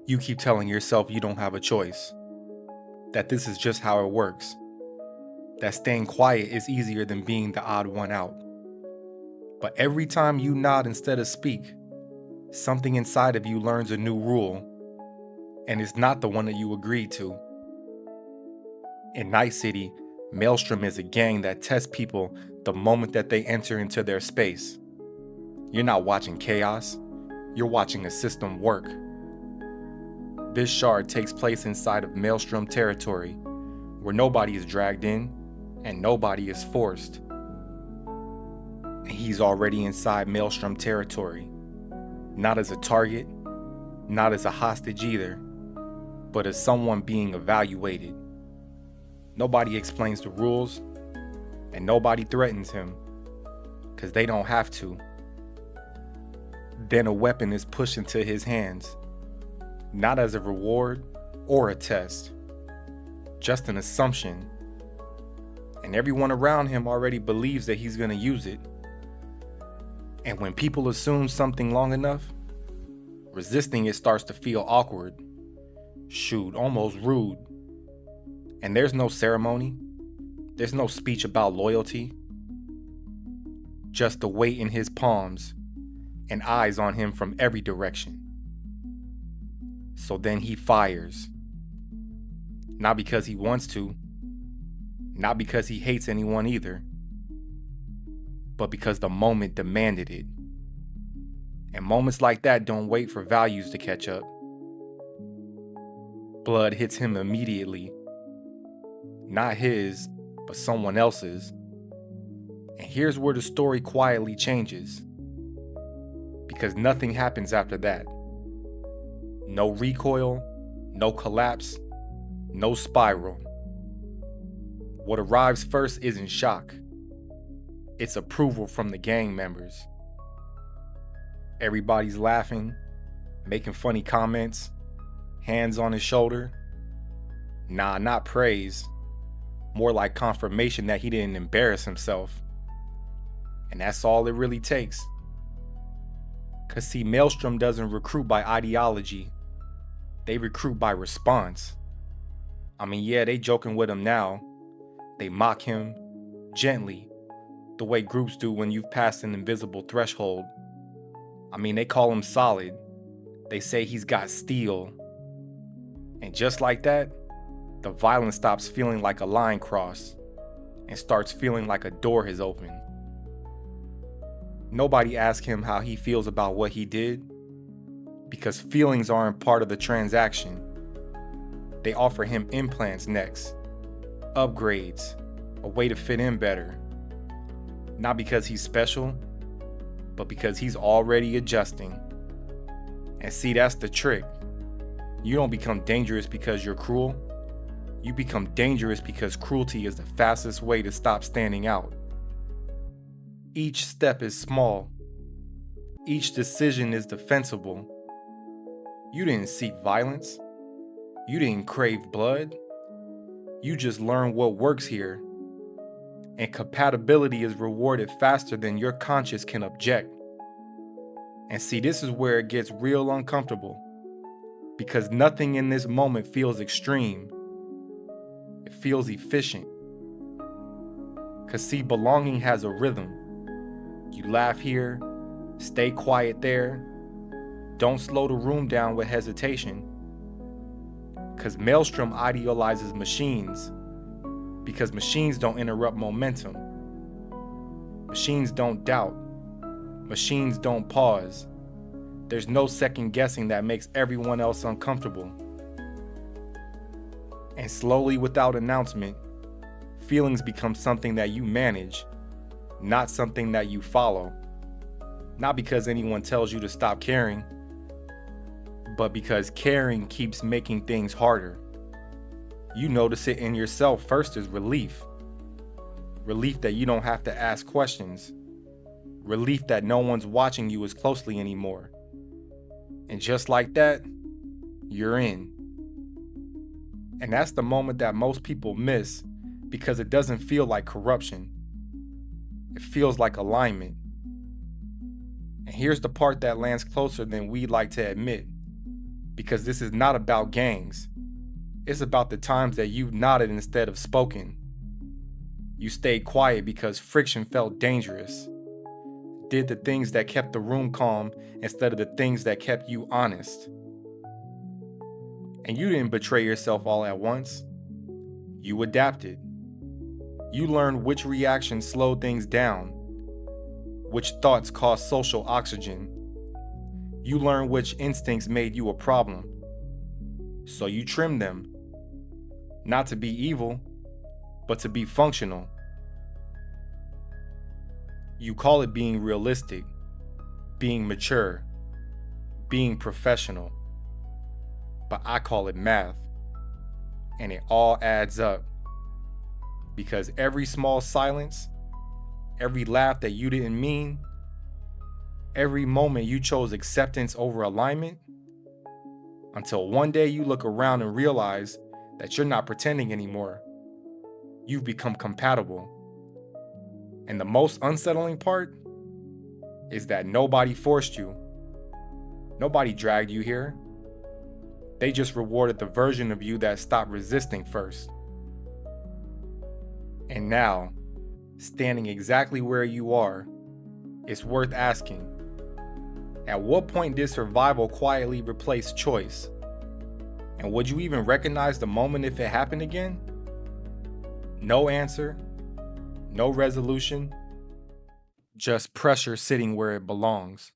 You keep telling yourself you don't have a choice, that this is just how it works, that staying quiet is easier than being the odd one out. But every time you nod instead of speak, something inside of you learns a new rule, and it's not the one that you agreed to. In Night City, Maelstrom is a gang that tests people the moment that they enter into their space. You're not watching chaos, you're watching a system work. This shard takes place inside of Maelstrom territory, where nobody is dragged in and nobody is forced. And he's already inside Maelstrom territory, not as a target, not as a hostage either, but as someone being evaluated. Nobody explains the rules, and nobody threatens him, because they don't have to. Then a weapon is pushed into his hands, not as a reward or a test, just an assumption. And everyone around him already believes that he's going to use it. And when people assume something long enough, resisting it starts to feel awkward, shoot, almost rude. And there's no ceremony, there's no speech about loyalty, just the weight in his palms and eyes on him from every direction. So then he fires. Not because he wants to, not because he hates anyone either, but because the moment demanded it. And moments like that don't wait for values to catch up. Blood hits him immediately. Not his, but someone else's. And here's where the story quietly changes. Because nothing happens after that. No recoil, no collapse, no spiral. What arrives first isn't shock. It's approval from the gang members. Everybody's laughing, making funny comments, hands on his shoulder. Nah, not praise. More like confirmation that he didn't embarrass himself. And that's all it really takes. Cause see, Maelstrom doesn't recruit by ideology. They recruit by response. I mean, yeah, they joking with him now. They mock him gently, the way groups do when you've passed an invisible threshold. I mean, they call him solid. They say he's got steel. And just like that, the violence stops feeling like a line cross and starts feeling like a door has opened. Nobody asks him how he feels about what he did, because feelings aren't part of the transaction. They offer him implants next, upgrades, a way to fit in better. Not because he's special, but because he's already adjusting. And see, that's the trick. You don't become dangerous because you're cruel. You become dangerous because cruelty is the fastest way to stop standing out. Each step is small. Each decision is defensible. You didn't seek violence. You didn't crave blood. You just learned what works here. And compatibility is rewarded faster than your conscience can object. And see, this is where it gets real uncomfortable. Because nothing in this moment feels extreme. It feels efficient. Cause see, belonging has a rhythm. You laugh here, stay quiet there. Don't slow the room down with hesitation. Cause Maelstrom idealizes machines. Because machines don't interrupt momentum. Machines don't doubt. Machines don't pause. There's no second guessing that makes everyone else uncomfortable. And slowly, without announcement, feelings become something that you manage, not something that you follow. Not because anyone tells you to stop caring, but because caring keeps making things harder. You notice it in yourself first as relief. Relief that you don't have to ask questions. Relief that no one's watching you as closely anymore. And just like that, you're in. And that's the moment that most people miss because it doesn't feel like corruption. It feels like alignment. And here's the part that lands closer than we'd like to admit. Because this is not about gangs. It's about the times that you nodded instead of spoken. You stayed quiet because friction felt dangerous. Did the things that kept the room calm instead of the things that kept you honest. And you didn't betray yourself all at once. You adapted. You learned which reactions slowed things down, which thoughts caused social oxygen. You learned which instincts made you a problem. So you trimmed them, not to be evil, but to be functional. You call it being realistic, being mature, being professional. But I call it math. And it all adds up. Because every small silence, every laugh that you didn't mean, every moment you chose acceptance over alignment, until one day you look around and realize that you're not pretending anymore. You've become compatible. And the most unsettling part is that nobody forced you. Nobody dragged you here. They just rewarded the version of you that stopped resisting first. And now, standing exactly where you are, it's worth asking, at what point did survival quietly replace choice? And would you even recognize the moment if it happened again? No answer, no resolution, just pressure sitting where it belongs.